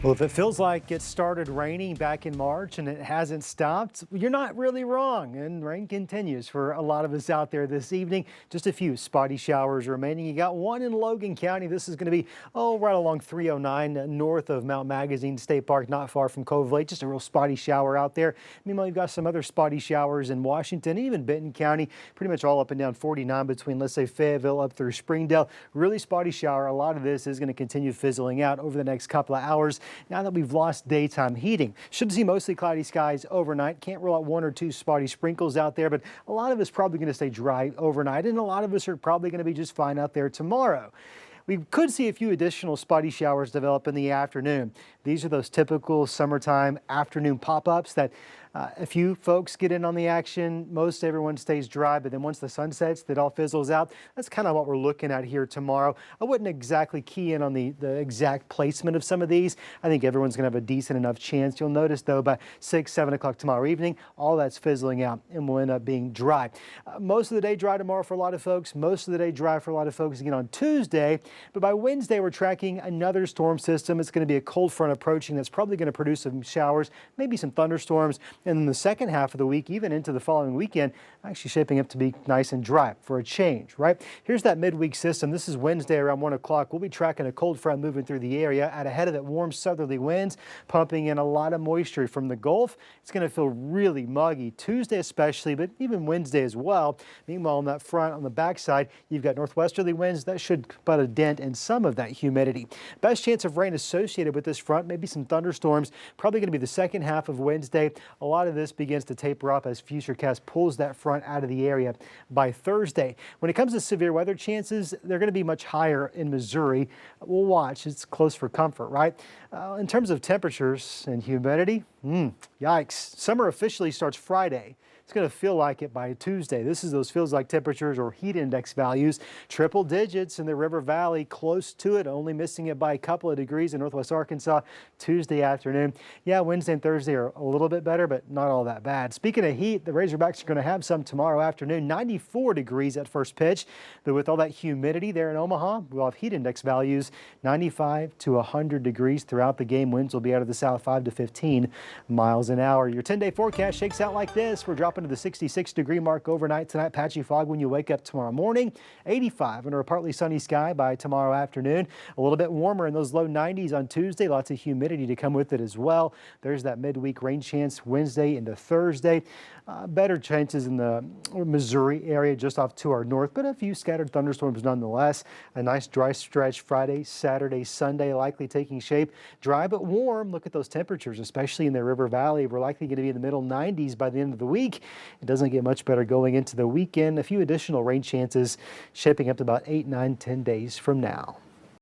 Well, if it feels like it started raining back in March and it hasn't stopped, you're not really wrong. And rain continues for a lot of us out there this evening. Just a few spotty showers remaining. You got one in Logan County. This is going to be, right along 309 north of Mount Magazine State Park, not far from Cove Lake. Just a real spotty shower out there. Meanwhile, you've got some other spotty showers in Washington, even Benton County, pretty much all up and down 49 between, let's say, Fayetteville up through Springdale. Really spotty shower. A lot of this is going to continue fizzling out over the next couple of hours. Now that we've lost daytime heating, should see mostly cloudy skies overnight. Can't rule out one or two spotty sprinkles out there, but a lot of us probably going to stay dry overnight, and a lot of us are probably going to be just fine out there tomorrow. We could see a few additional spotty showers develop in the afternoon. These are those typical summertime afternoon pop-ups that a few folks get in on the action. Most everyone stays dry, but then once the sun sets, it all fizzles out. That's kind of what we're looking at here tomorrow. I wouldn't exactly key in on the exact placement of some of these. I think everyone's going to have a decent enough chance. You'll notice, though, by 6, 7 o'clock tomorrow evening, all that's fizzling out and will end up being dry. Most of the day dry tomorrow for a lot of folks. Most of the day dry for a lot of folks again on Tuesday. But by Wednesday, we're tracking another storm system. It's going to be a cold front approaching that's probably going to produce some showers, maybe some thunderstorms. And then the second half of the week, even into the following weekend, actually shaping up to be nice and dry for a change, right? Here's that midweek system. This is Wednesday around 1 o'clock. We'll be tracking a cold front moving through the area. Out ahead of that, warm southerly winds, pumping in a lot of moisture from the Gulf. It's going to feel really muggy Tuesday especially, but even Wednesday as well. Meanwhile, on that front, on the backside, you've got northwesterly winds. That should put a dent in some of that humidity. Best chance of rain associated with this front, maybe some thunderstorms, probably going to be the second half of Wednesday. A lot of this begins to taper up as Futurecast pulls that front out of the area by Thursday. When it comes to severe weather chances, they're going to be much higher in Missouri. We'll watch. It's close for comfort, right? In terms of temperatures and humidity, yikes. Summer officially starts Friday. It's going to feel like it by Tuesday. This is those feels like temperatures or heat index values. Triple digits in the River Valley, close to it, only missing it by a couple of degrees in northwest Arkansas Tuesday afternoon. Yeah, Wednesday and Thursday are a little bit better, but not all that bad. Speaking of heat, the Razorbacks are going to have some tomorrow afternoon. 94 degrees at first pitch, but with all that humidity there in Omaha, we'll have heat index values 95 to 100 degrees throughout the game. Winds will be out of the south 5 to 15 miles an hour. Your 10-day forecast shakes out like this. We're dropping to the 66-degree mark overnight tonight. Patchy fog when you wake up tomorrow morning. 85 under a partly sunny sky by tomorrow afternoon. A little bit warmer in those low 90s on Tuesday. Lots of humidity to come with it as well. There's that midweek rain chance Wednesday into Thursday. Better chances in the Missouri area just off to our north, but a few scattered thunderstorms nonetheless. A nice dry stretch Friday, Saturday, Sunday likely taking shape. Dry but warm. Look at those temperatures, especially in the River Valley. We're likely going to be in the middle 90s by the end of the week. It doesn't get much better going into the weekend. A few additional rain chances shaping up to about 8, 9, 10 days from now.